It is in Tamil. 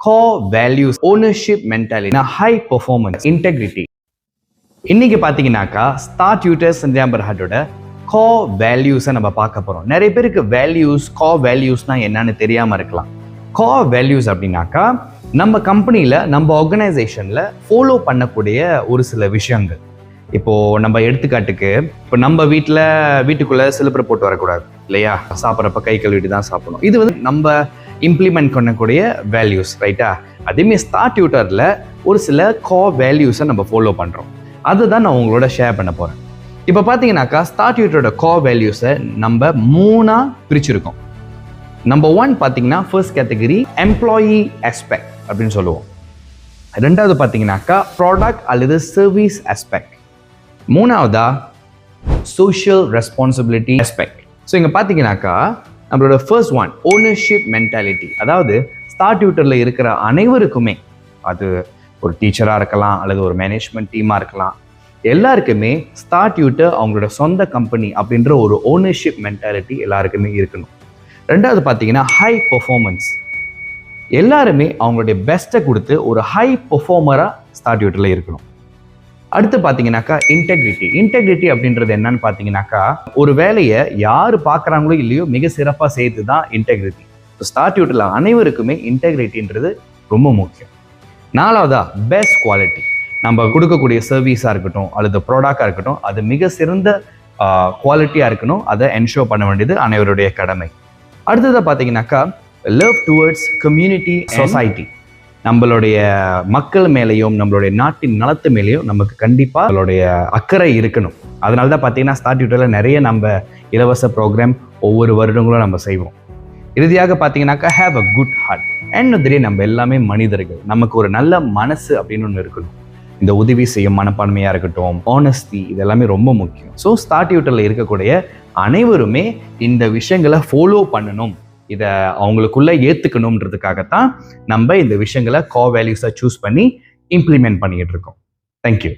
core values, ownership mentality, high performance, integrity. இன்னைக்கு பார்த்தீங்கன்னாக்கா ஸ்டார் டியூட்டர்ஸ் சந்தியா பர்ஹாட்டோட கோர் வேல்யூஸை நம்ம பார்க்க போகிறோம். நிறைய பேருக்கு வேல்யூஸ், கோர் வேல்யூஸ்னால் என்னன்னு தெரியாமல் இருக்கலாம். கோர் வேல்யூஸ் அப்படின்னாக்கா நம்ம கம்பெனியில், நம்ம ஆர்கனைசேஷனில் ஃபாலோ பண்ணக்கூடிய ஒரு சில விஷயங்கள். இப்போது நம்ம எடுத்துக்காட்டுக்கு, இப்போ நம்ம வீட்டுக்குள்ளே சிலிப்பரை போட்டு வரக்கூடாது இல்லையா? சாப்பிட்றப்ப கை கழுவிட்டு தான் சாப்பிடணும். இது வந்து நம்ம இம்ப்ளிமெண்ட் பண்ணக்கூடிய வேல்யூஸ், ரைட்டா? அதேமாதிரி ஸ்டார் டியூட்டரில் ஒரு சில கோர் வேல்யூஸை நம்ம ஃபாலோ பண்ணுறோம். அதை தான் நான் உங்களோட ஷேர் பண்ண போகிறேன். இப்போ பார்த்தீங்கன்னாக்கா ஸ்டார் டியூட்டரோட கோர் வேல்யூஸை நம்ம 3 பிரிச்சிருக்கோம். நம்பர் 1 பார்த்தீங்கன்னா ஃபர்ஸ்ட் கேட்டகரி எம்ப்ளாயி ஆஸ்பெக்ட் அப்படின்னு சொல்லுவோம். ரெண்டாவது பார்த்தீங்கன்னாக்கா ப்ராடக்ட் அல்லது சர்வீஸ் ஆஸ்பெக்ட். மூணாவதா சோஷியல் ரெஸ்பான்சிபிலிட்டி ஆஸ்பெக்ட். ஸோ இங்கே பார்த்தீங்கன்னாக்கா நம்மளோட ஃபர்ஸ்ட் ஒன் ஓனர்ஷிப் மென்டாலிட்டி. அதாவது ஸ்டார் டியூட்டரில் இருக்கிற அனைவருக்குமே, அது ஒரு டீச்சராக இருக்கலாம் அல்லது ஒரு மேனேஜ்மெண்ட் டீமாக இருக்கலாம், எல்லாருக்குமே ஸ்டார் டியூட்டர் அவங்களோட சொந்த கம்பெனி அப்படின்ற ஒரு ஓனர்ஷிப் மென்டாலிட்டி எல்லாருக்குமே இருக்கணும். ரெண்டாவது பார்த்தீங்கன்னா ஹை பெர்ஃபார்மன்ஸ். எல்லாருமே அவங்களுடைய பெஸ்ட்டை கொடுத்து ஒரு ஹை பெர்ஃபார்மராக ஸ்டார் டியூட்டரில் இருக்கணும். அடுத்து பார்த்தீங்கன்னாக்கா இன்டெகிரிட்டி அப்படின்றது என்னன்னு பார்த்தீங்கன்னாக்கா ஒரு வேலையை யார் பார்க்குறாங்களோ இல்லையோ மிக சிறப்பாக செய்து தான் இன்டெகிரிட்டி. ஸ்டார் டியூட்டரில் அனைவருக்குமே இன்டெகிரிட்டின்றது ரொம்ப முக்கியம். நாலாவதா பெஸ்ட் குவாலிட்டி. நம்ம கொடுக்கக்கூடிய சர்வீஸாக இருக்கட்டும் அல்லது ப்ராடக்டாக இருக்கட்டும், அது மிக சிறந்த குவாலிட்டியாக இருக்கணும். அதை என்ஷோர் பண்ண வேண்டியது அனைவருடைய கடமை. அடுத்ததாக பார்த்தீங்கன்னாக்கா லவ் டுவர்ட்ஸ் கம்யூனிட்டி, சொசைட்டி. நம்மளுடைய மக்கள் மேலேயும் நம்மளுடைய நாட்டின் நலத்து மேலேயும் நமக்கு கண்டிப்பாக நம்மளுடைய அக்கறை இருக்கணும். அதனால தான் பார்த்தீங்கன்னா ஸ்டார் டியூட்டரில் நிறைய நம்ம இலவச ப்ரோக்ராம் ஒவ்வொரு வருடங்களும் நம்ம செய்வோம். இறுதியாக பார்த்தீங்கன்னாக்கா ஹேவ் அ குட் ஹார்ட். என்னதுலேயே நம்ம எல்லாமே மனிதர்கள், நமக்கு ஒரு நல்ல மனசு அப்படின்னு ஒன்று இருக்கணும். இந்த உதவி செய்யும் மனப்பான்மையாக இருக்கட்டும், ஆனஸ்டி, இது எல்லாமே ரொம்ப முக்கியம். ஸோ ஸ்டார் டியூட்டரில் இருக்கக்கூடிய அனைவருமே இந்த விஷயங்களை ஃபாலோ பண்ணணும், இதை அவங்களுக்குள்ள ஏற்றுக்கணுன்றதுக்காகத்தான் நம்ம இந்த விஷயங்களை கோர் வேல்யூஸாக சூஸ் பண்ணி இம்ப்ளிமெண்ட் பண்ணிக்கிட்டு இருக்கோம். தேங்க்யூ.